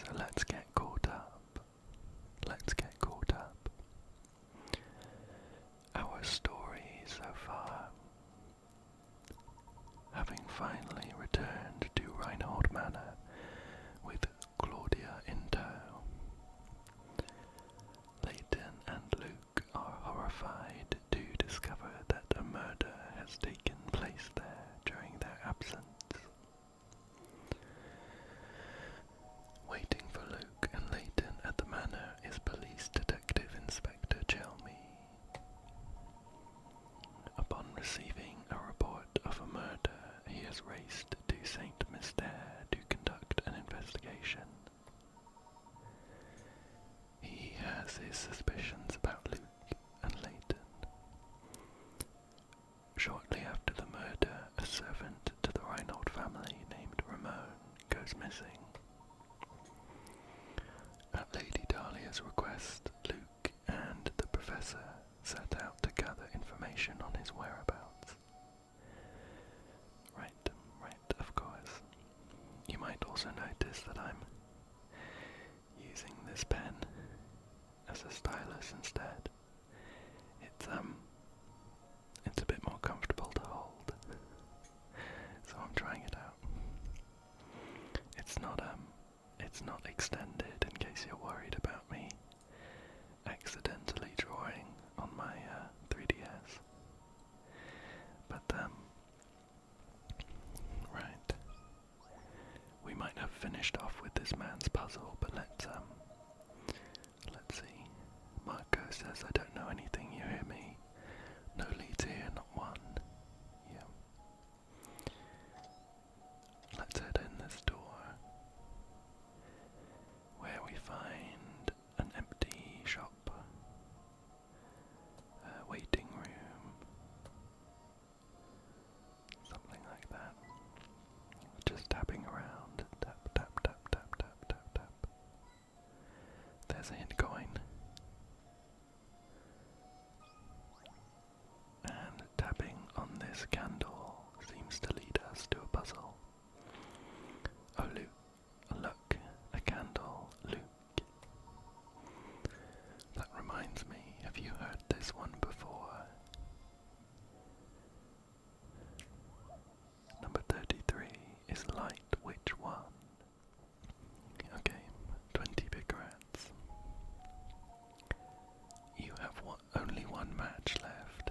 So let's get caught up. Let's get caught up. Our story so far. Having finally returned to Reinhold Manor with Claudia in tow, Layton and Luke are horrified to discover that a murder has taken place there during their absence. Waiting for Luke and Layton at the manor is Police Detective Inspector Chelmy. Upon receiving a report of a murder, he has raced to St. Mystere to conduct an investigation. He has his suspicions about Luke and Layton. Shortly after the murder, a servant to the Reinhold family named Ramon goes missing. At Lady Dahlia's request, Luke and the Professor set out to gather information on his whereabouts. Right, of course. You might also notice that I'm using this pen as a stylus instead. It's a bit more comfortable to hold, so I'm trying it out. It's not extended, in case you're worried about me accidentally drawing on my 3DS. But right, we might have finished off with this man's puzzle, but let's see. Marco says, I don't know anything, you hear me? No leads here, not one. Yeah. Let's head in this door, where we find an empty shop, a waiting room, something like that. Just tapping around, tap, tap, tap, tap, tap, tap, tap. There's a hint coin. And tapping on this candle seems to lead us to a puzzle. Oh, look, a candle, Luke. That reminds me, have you heard this one before? Number 33 is light which one? Okay, 20 big rats. You have only one match left.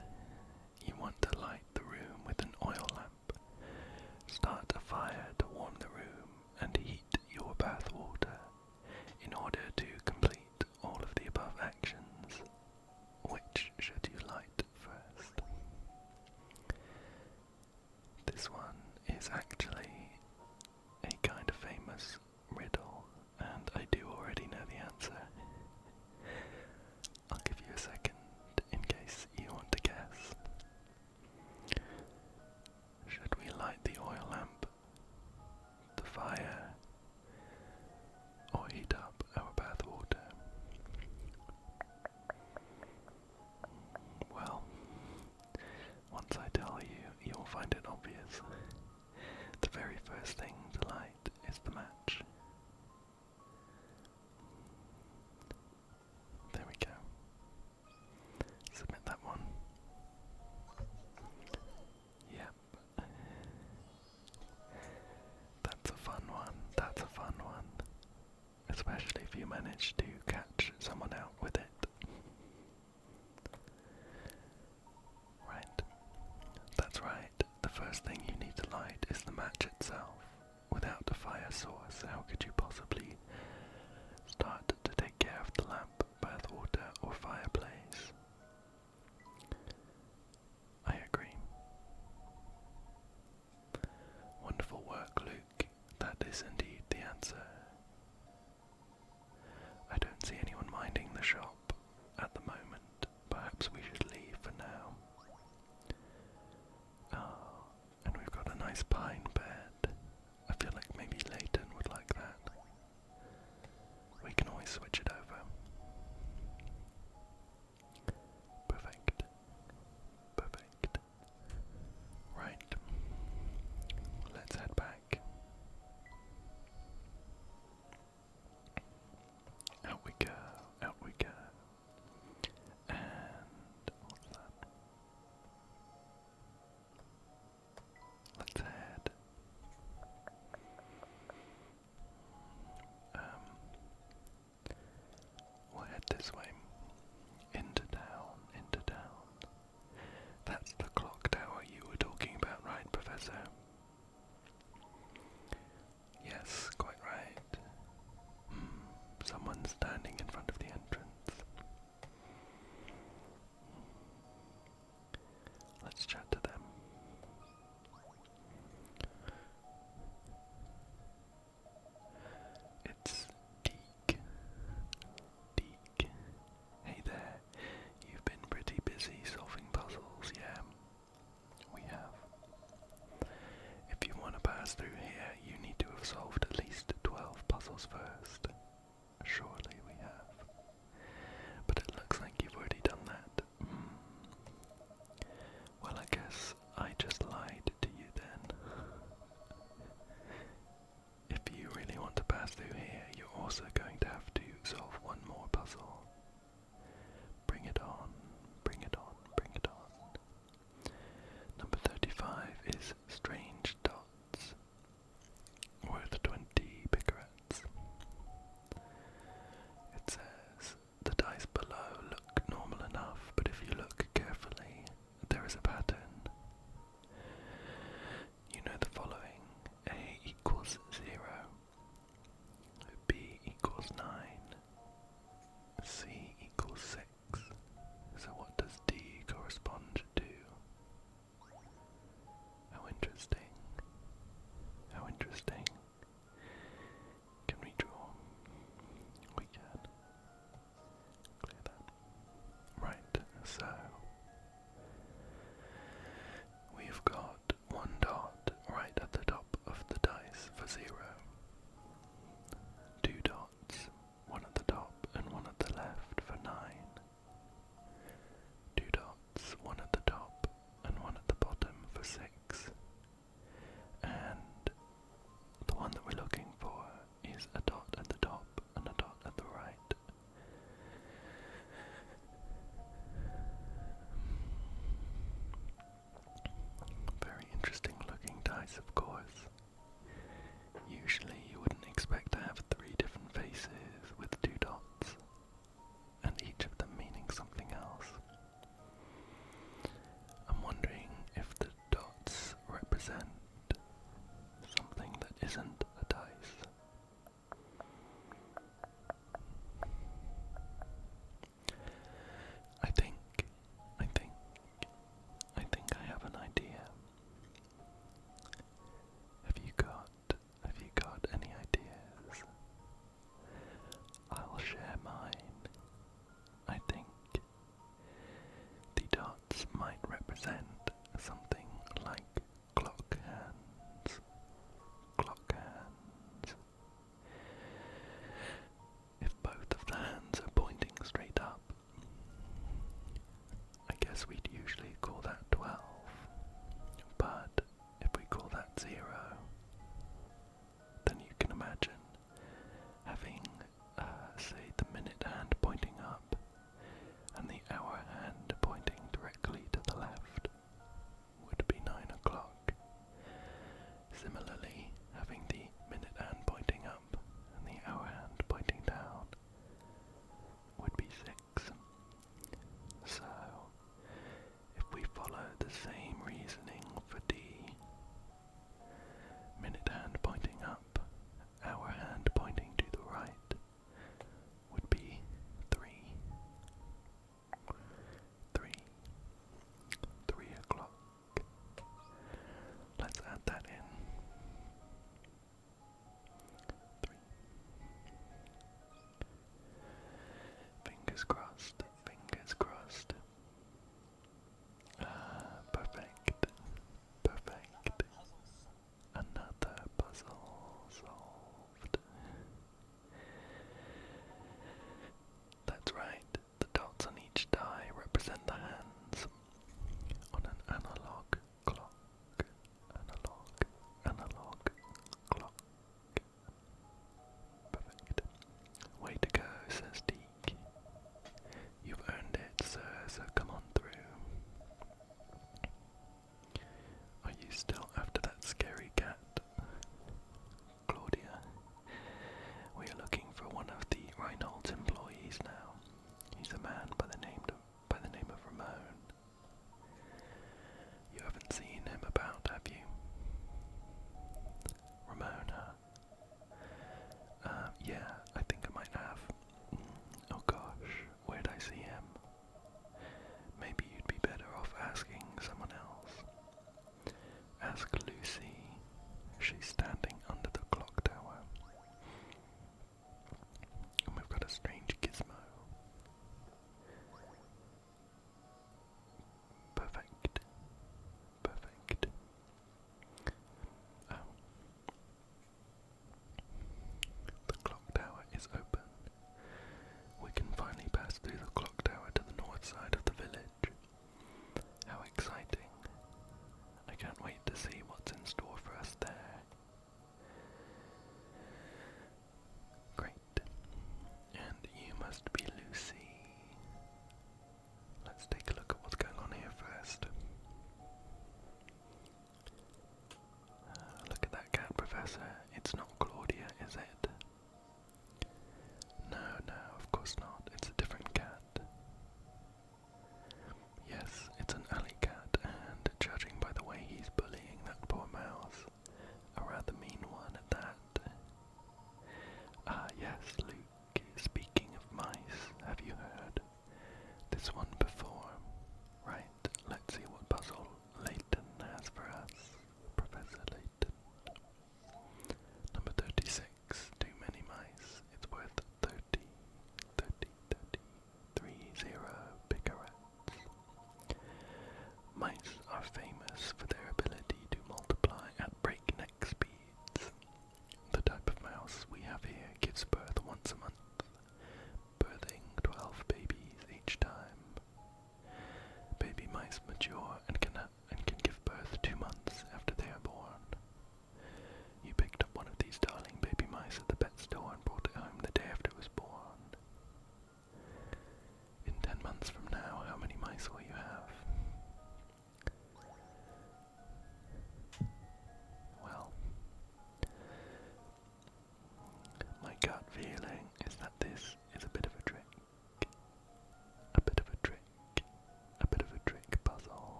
You want to light the room with an oil lamp. Start a fire to warm the room and heat your bath water. In order to complete all of the above actions, which should you light first? This one is actually a kind of famous riddle, and I do already know the answer. I'll give you a second in case you want to guess. Should we light the oil lamp, the fire, or heat up our bath water? Well, once I tell you, you'll find it obvious. The very first thing to light is the match. There we go. Submit that one. Yep. That's a fun one. Especially if you manage to catch someone out with it. Right. That's right. The first thing you need to light is the match itself. Without a fire source, how could you possibly start to take care of the lamp, bath water, or fireplace? I agree. Wonderful work, Luke. That is indeed the answer. I don't see anyone minding the shop at the moment. Perhaps we should leave for now. Oh, and we've got a nice pine bed. I feel like maybe Layton would like that. puzzles first. Surely we have. But it looks like you've already done that. Well, I guess I just lied to you then. If you really want to pass through here, you're also going to have to solve one more puzzle. Bring it on, bring it on, bring it on. Number 35 is Strange Dots, worth 20 picarats.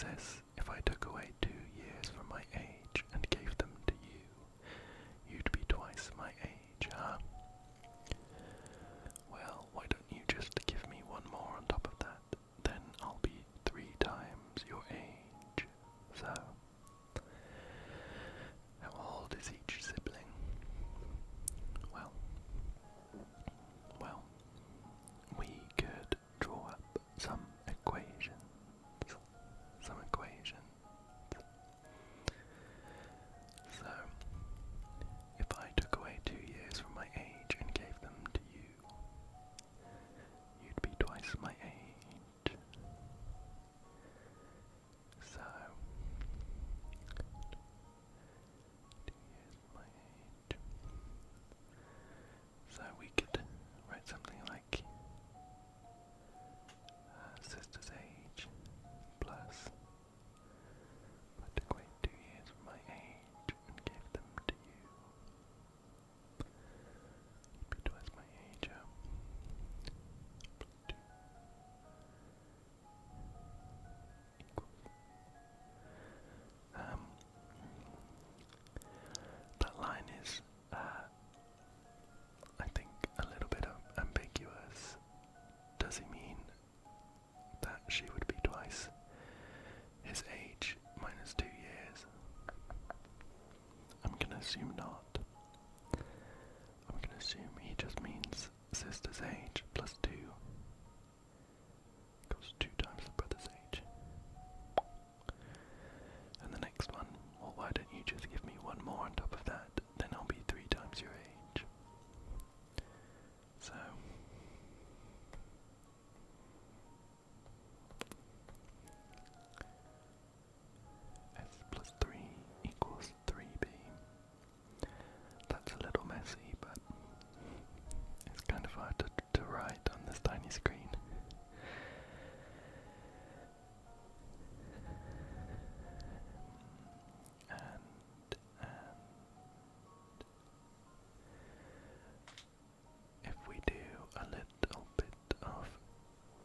says if I took away 2 years from my age and gave them to you, you'd be twice my age, huh? Well, why don't you just give me one more on top of that? Then I'll be 3 times your age. So, how old is each sibling? Well, we could draw up some equations. So, if I took away 2 years from my age and gave them to you, you'd be twice my age. So, 2 years from my age. So we could write something like sister's age plus I took away 2 years from my age and gave them to you. You'd be twice my age, plus 2 equals. That line is, I think, a little bit ambiguous. Does he mean that she would be twice his age minus 2 years? I'm gonna assume not. I'm gonna assume he just means sister's age plus 2 equals 2 times the brother's age. And the next one, well, why don't you just give me one more on top of that? Then I'll be 3 times your age. So, S plus 3 equals 3b. That's a little messy, but it's kind of hard to write on this tiny screen. And if we do a little bit of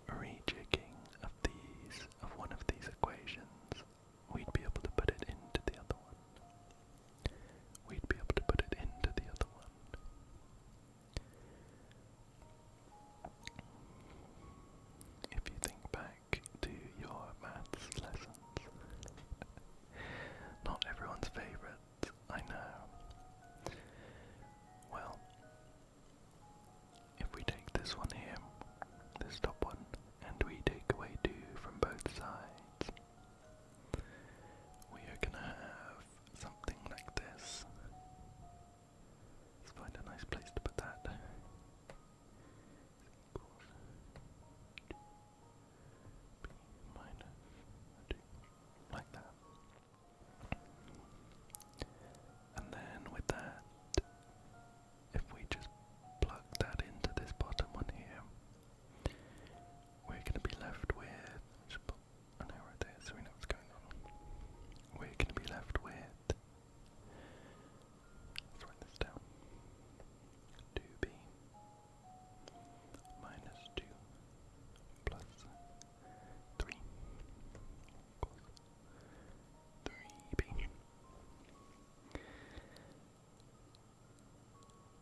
rejigging of one of these equations, we'd be able to put it into the other one. If you think back to your maths lessons, not everyone's favorite, I know. Well, if we take this one here, this top one, and we take away 2 from both sides, we are gonna have something like this. Let's find a nice place to put that. B minus 2, like that. And then with that, if we just plug that into this bottom one here, we're going to be left with, just put an arrow there so we know what's going on. We're going to be left with, let's write this down, 2b minus 2 plus 3 equals 3b.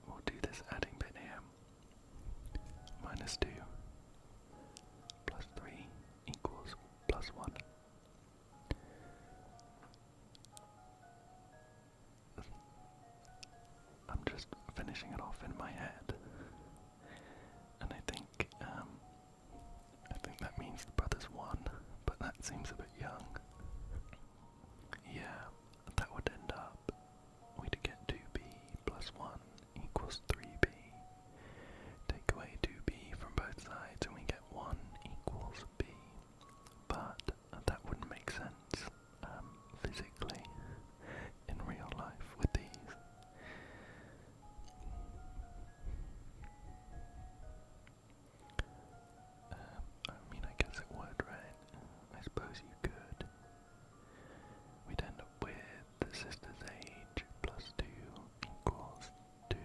We'll do this adding bit here. Minus 2 plus 3 equals plus 1. I'm just finishing it off in my head. And I think that means the brother's 1, but that seems a bit young. Yeah, that would end up, we'd get 2b plus 1 equals 3b. Take away 2b from both sides and we get 1 equals b. But that wouldn't make sense physically in real life with these. I mean, I guess it would, right? I suppose you could. We'd end up with the sister's age plus 2 equals 2.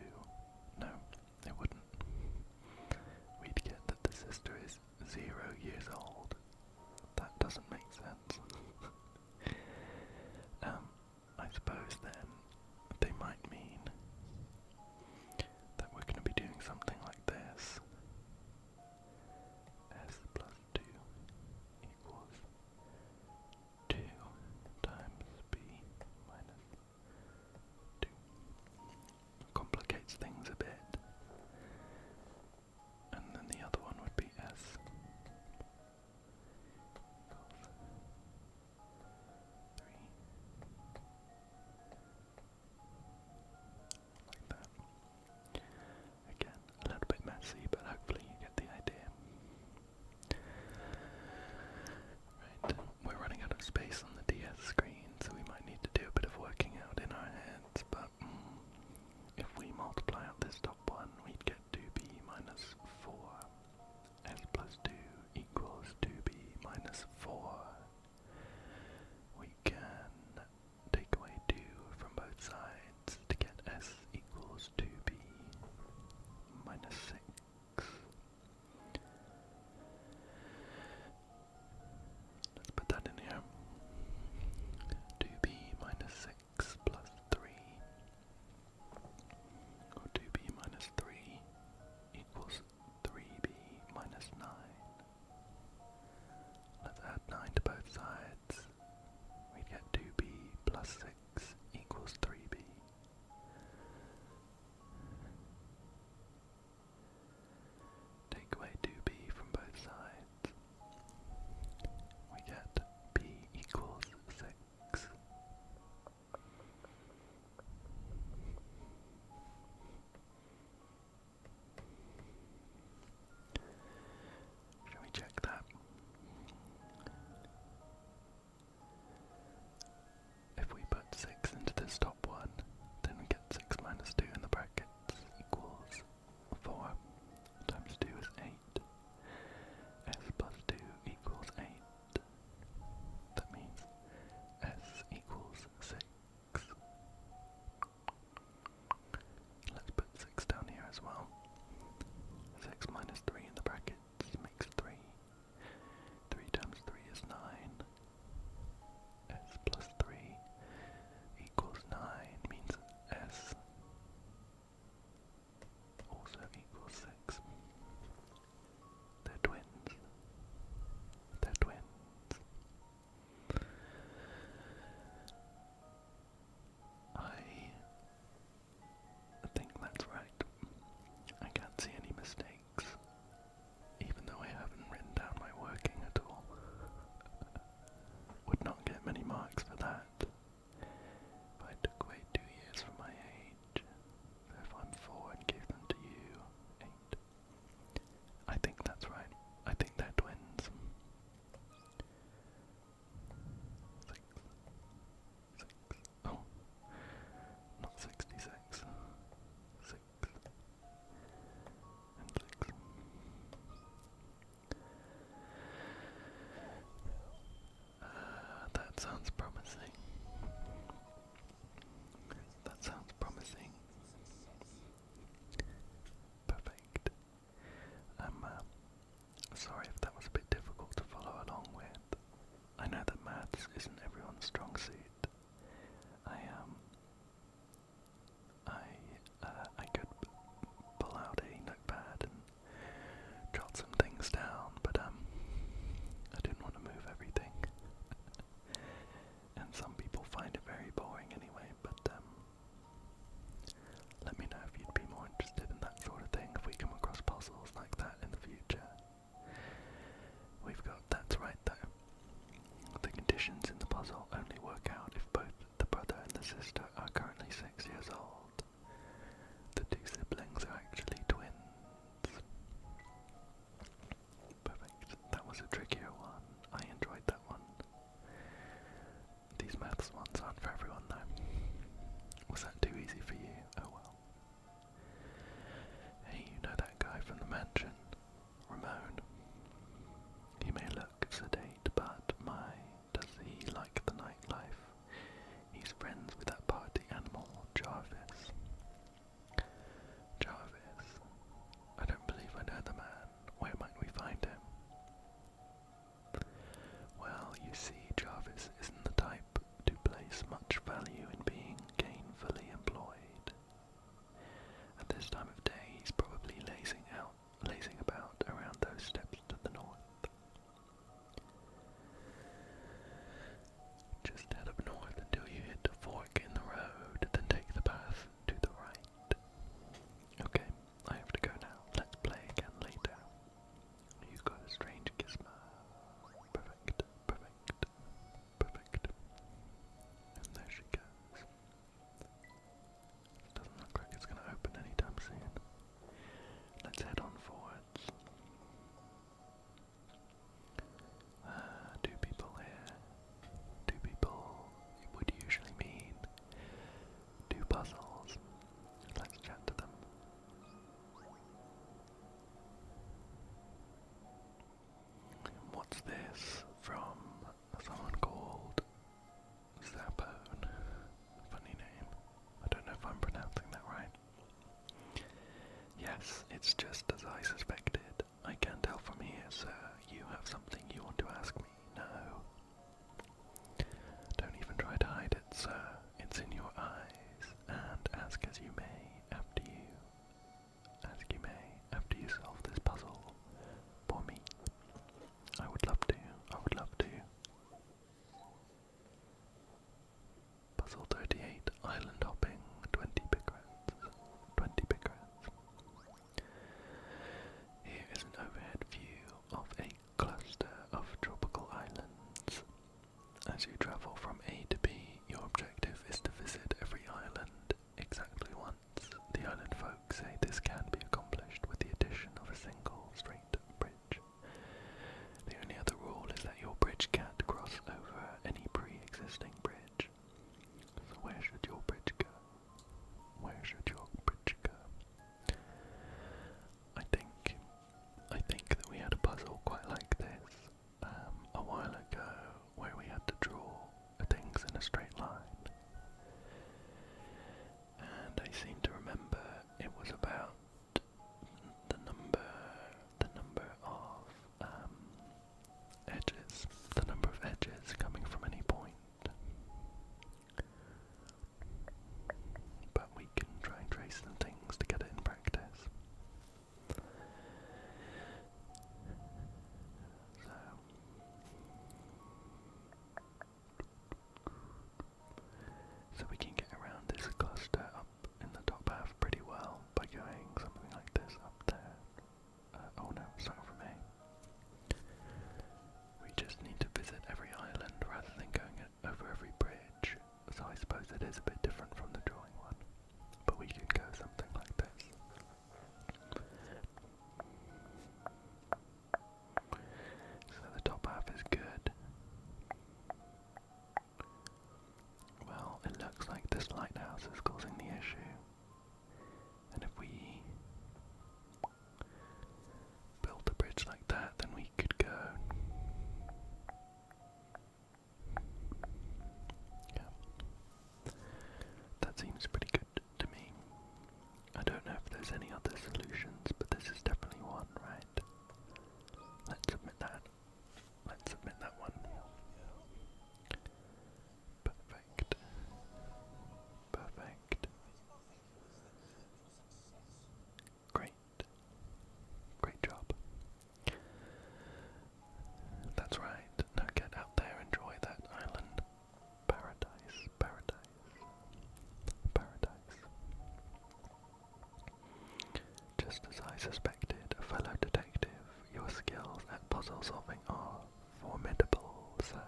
suspected, a fellow detective. Your skills at puzzle solving are formidable, sir.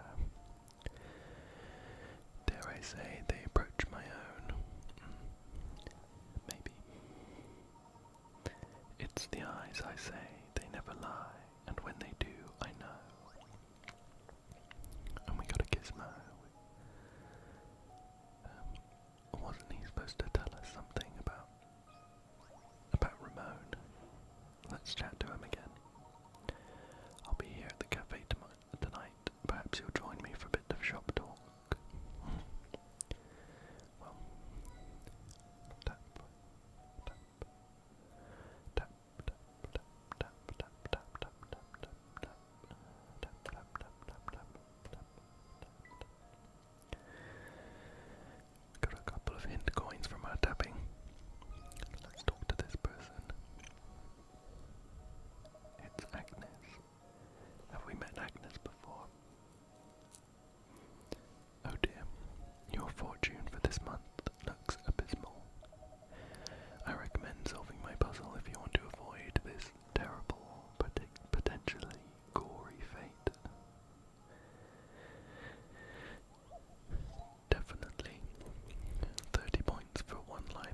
Dare I say they approach my own? Maybe. It's the eyes, I say, they never lie, and when they do, I know. And we got a gizmo. Wasn't he supposed to tell us something about Ramon? Let's chat to him again. I'll be here at the cafe tonight. Perhaps you'll join me for a bit of shop talk. Well, tap, tap, tap, tap, tap, tap, tap, tap, tap, tap, tap, tap, tap, tap, tap, tap. Got a couple of hint coins from our tapping. Let's talk to this person. It's Agnes. Have we met Agnes before? Oh dear, your fortune for this month looks abysmal. I recommend solving my puzzle if you want to avoid this terrible, potentially gory fate. Definitely. 30 points for one life.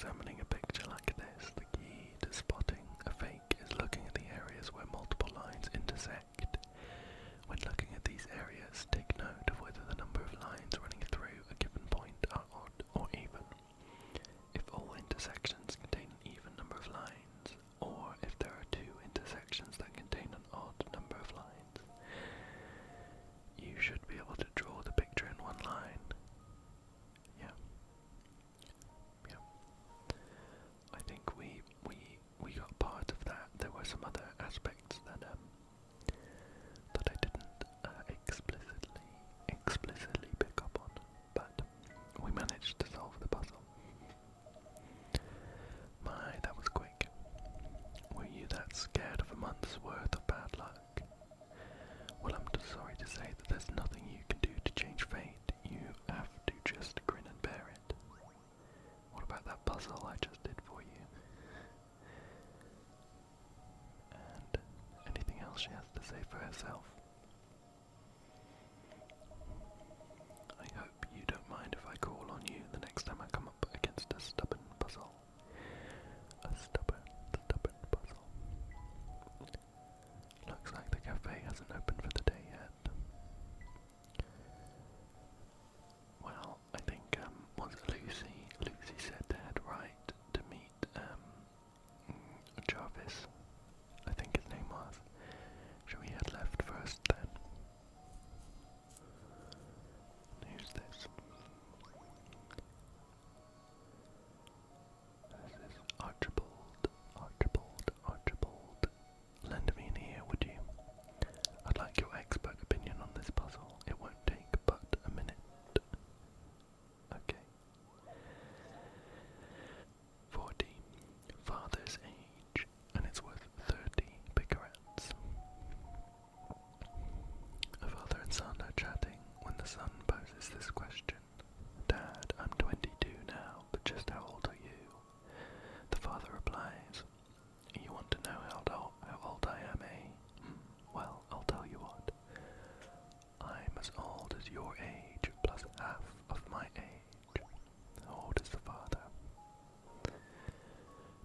examining a picture like this, the key to spotting a fake is looking at the areas where multiple lines intersect. When looking at these areas, take note of whether the number of lines running through a given point are odd or even. If all intersections contain an even number of lines, or if there are two intersections that contain an odd number of lines, you should be able to draw the picture in one line. Yeah. I think we got part of that. There were some other aspects that I didn't explicitly pick up on, but we managed to solve the puzzle. My, that was quick. Were you that scared of a month's worth of bad luck? Well, I'm sorry to say that there's nothing you can do to change fate. You have to just grin and bear it. What about that puzzle I just did for you? And anything else she has to say for herself? I hope you don't mind if I call on you the next time I come up against a stubborn puzzle. A stubborn puzzle. Looks like the cafe hasn't opened for the day yet. Well, I think, was it Lucy said to head right to meet, Jarvis, I think his name was. Shall we head left first then? Who's this? This is Archibald. Lend me an ear, would you? I'd like your expert opinion on this puzzle. It won't take but a minute. Okay. 40. Father's age, and it's worth 30 picarats. A father and son are chatting when the son poses this question. Dad, I'm 22 now, but just how old are you? The father replies, you want to know how old I am, eh? Well, I'll tell you what. I'm as old as your age, plus half of my age. How old is the father?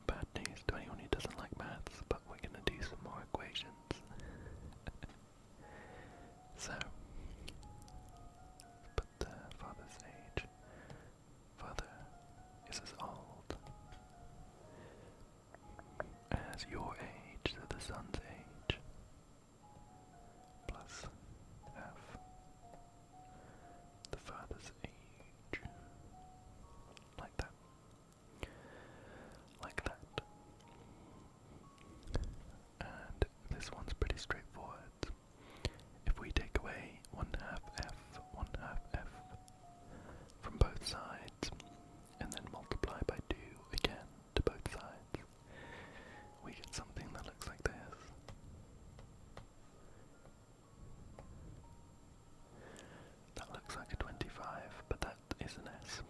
Bad news to anyone who doesn't like maths, but we're going to do some more equations. So, but the father's age. Father is as old as your age, so the son's age, plus half the father's age. Like that. Like that. And this one's pretty straightforward. If we take away 1/2 f from both sides, and then multiply by 2 again to both sides, we get something that looks like this. That looks like a 25, but that is an S.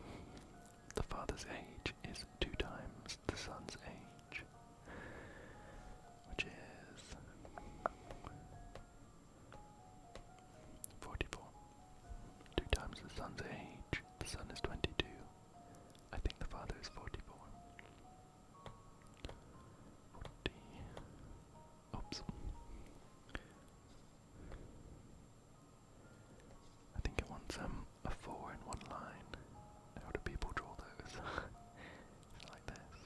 The father's age is 2 times the son's age, which is 44. 2 times the son's age, the son is 22. I think the father is 44. 40. Oops. I think it wants a 4 in one line. How do people draw those? Like this.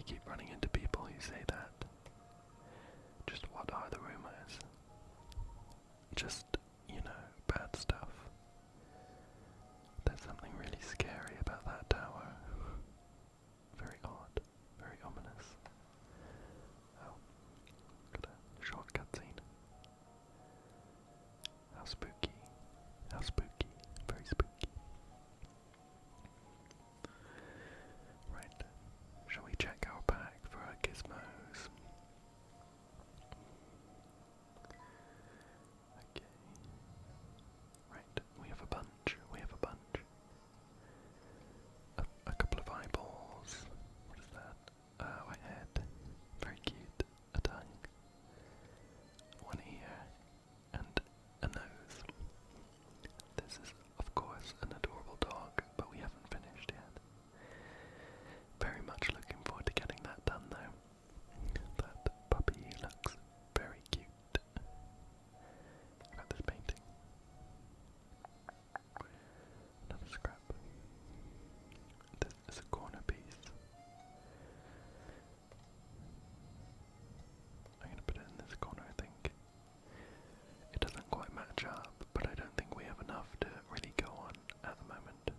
keep running into people who say that. Just what are the rumors? Just, bad stuff. There's something really scary about that tower. Very odd, very ominous. Oh, got a short cutscene. How spooky, how spooky, very spooky. Right, shall we check our bag for our gizmos? Okay. Right, we have a bunch, A couple of eyeballs. What is that? Oh, a head. Very cute. A tongue. One ear. And a nose. This is, of course, an adorable dog, but we haven't finished yet. Very much looking forward to getting that done, though. That puppy looks very cute. Look at this painting. Another scrap. This is a corner piece. I'm going to put it in this corner, I think. It doesn't quite match up, but I don't think we have enough to really go on at the moment.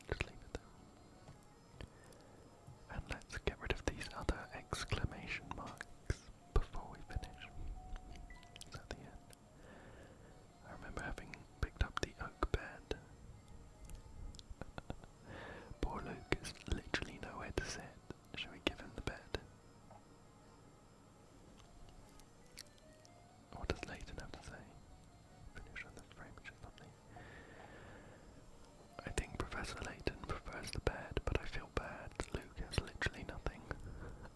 Just leave it there. And let's get rid of these other exclamation marks before we finish. Is that the end? I remember having picked up the oak bed. Poor Luke is literally nowhere to sit. Shall we give him the bed? What does Layton have to say? Finish on this very much lovely. I think Professor Layton prefers the bed, but I feel bad. Luke has literally nothing.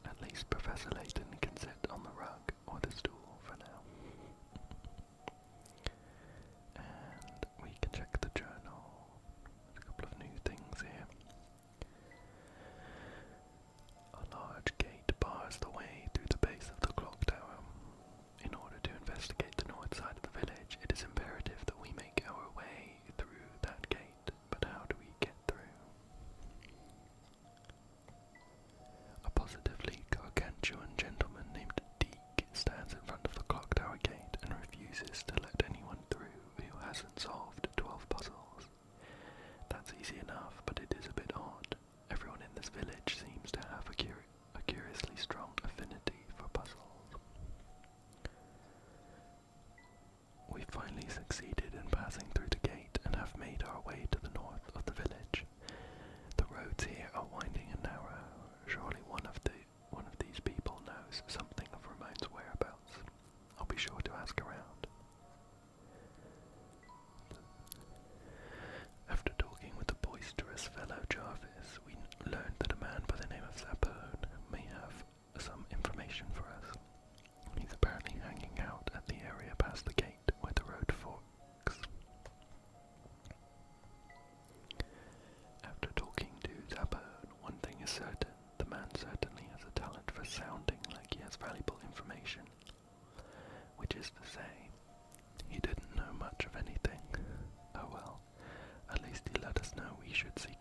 At least Professor Layton can sit on the rug or the stool for now. And we can check the journal. There's a couple of new things here. A large gate bars the way through the base of the clock tower. In order to investigate the north side of the village, it is imperative that we make our way through that gate. But how do we get through? A positively gargantuan gentleman named Deke stands in front of the clock tower gate and refuses to let anyone through who hasn't solved 12 puzzles. That's easy enough, but it is a bit odd. Everyone in this village seems to have a curiously strong affinity for puzzles. We finally succeeded in passing through the gate and have made our way to the north of the village. The roads here are winding and narrow. Surely one of these people knows something of Ramon's whereabouts. I'll be sure to ask around. After talking with the boisterous fellow Jarvis, we learned that a man by the name of Sapone may have some information for us. He's apparently hanging out at the area past the gate where the road forks. After talking to Sapone, one thing is certain: the man certainly has a talent for sounding like he has valuable information. Which is to say, he didn't know much of anything. Oh well, at least he let us know we should seek